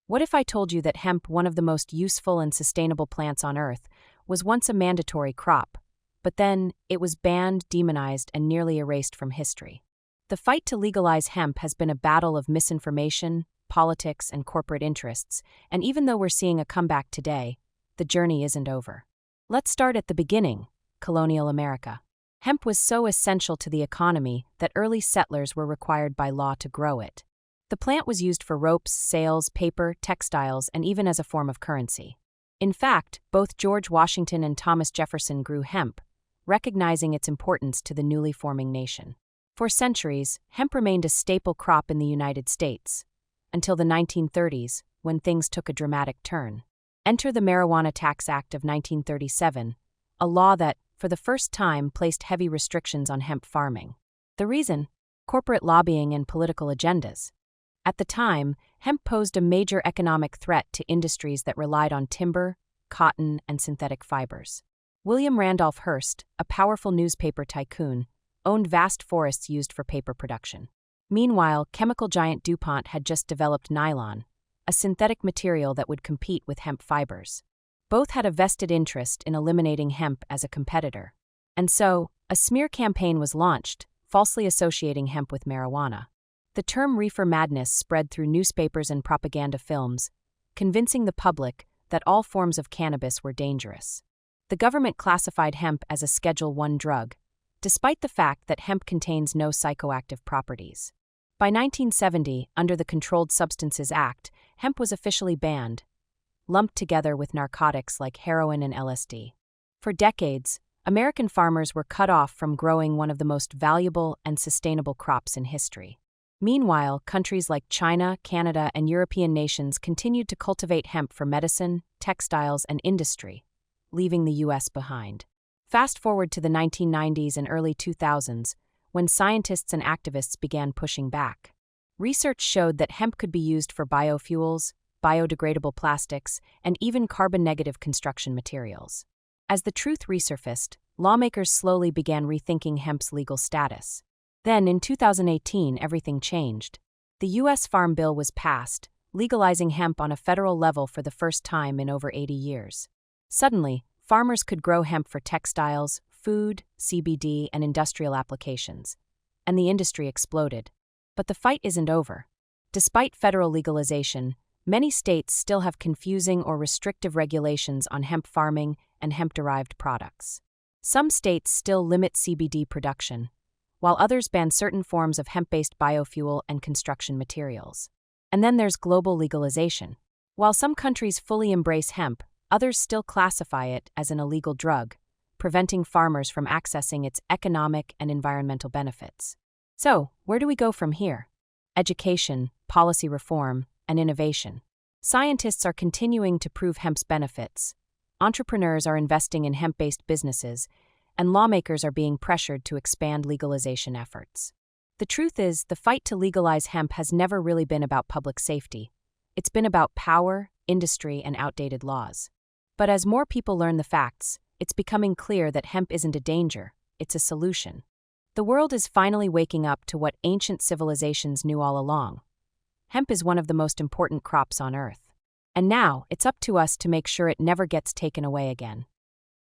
What if I told you that hemp, one of the most useful and sustainable plants on Earth, was once a mandatory crop, but then it was banned, demonized, and nearly erased from history? The fight to legalize hemp has been a battle of misinformation, politics, and corporate interests, and even though we're seeing a comeback today, the journey isn't over. Let's start at the beginning, colonial America. Hemp was so essential to the economy that early settlers were required by law to grow it. The plant was used for ropes, sails, paper, textiles, and even as a form of currency. In fact, both George Washington and Thomas Jefferson grew hemp, recognizing its importance to the newly forming nation. For centuries, hemp remained a staple crop in the United States, until the 1930s, when things took a dramatic turn. Enter the Marijuana Tax Act of 1937, a law that, for the first time, placed heavy restrictions on hemp farming. The reason? Corporate lobbying and political agendas. At the time, hemp posed a major economic threat to industries that relied on timber, cotton, and synthetic fibers. William Randolph Hearst, a powerful newspaper tycoon, owned vast forests used for paper production. Meanwhile, chemical giant DuPont had just developed nylon, a synthetic material that would compete with hemp fibers. Both had a vested interest in eliminating hemp as a competitor. And so, a smear campaign was launched, falsely associating hemp with marijuana. The term reefer madness spread through newspapers and propaganda films, convincing the public that all forms of cannabis were dangerous. The government classified hemp as a Schedule I drug, despite the fact that hemp contains no psychoactive properties. By 1970, under the Controlled Substances Act, hemp was officially banned, lumped together with narcotics like heroin and LSD. For decades, American farmers were cut off from growing one of the most valuable and sustainable crops in history. Meanwhile, countries like China, Canada, and European nations continued to cultivate hemp for medicine, textiles, and industry, leaving the U.S. behind. Fast forward to the 1990s and early 2000s, when scientists and activists began pushing back. Research showed that hemp could be used for biofuels, biodegradable plastics, and even carbon-negative construction materials. As the truth resurfaced, lawmakers slowly began rethinking hemp's legal status. Then, in 2018, everything changed. The U.S. Farm Bill was passed, legalizing hemp on a federal level for the first time in over 80 years. Suddenly, farmers could grow hemp for textiles, food, CBD, and industrial applications. And the industry exploded. But the fight isn't over. Despite federal legalization, many states still have confusing or restrictive regulations on hemp farming and hemp-derived products. Some states still limit CBD production, while others ban certain forms of hemp-based biofuel and construction materials. And then there's global legalization. While some countries fully embrace hemp, others still classify it as an illegal drug, preventing farmers from accessing its economic and environmental benefits. So, where do we go from here? Education, policy reform, and innovation. Scientists are continuing to prove hemp's benefits. Entrepreneurs are investing in hemp-based businesses, and lawmakers are being pressured to expand legalization efforts. The truth is, the fight to legalize hemp has never really been about public safety. It's been about power, industry, and outdated laws. But as more people learn the facts, it's becoming clear that hemp isn't a danger, it's a solution. The world is finally waking up to what ancient civilizations knew all along. Hemp is one of the most important crops on Earth. And now, it's up to us to make sure it never gets taken away again.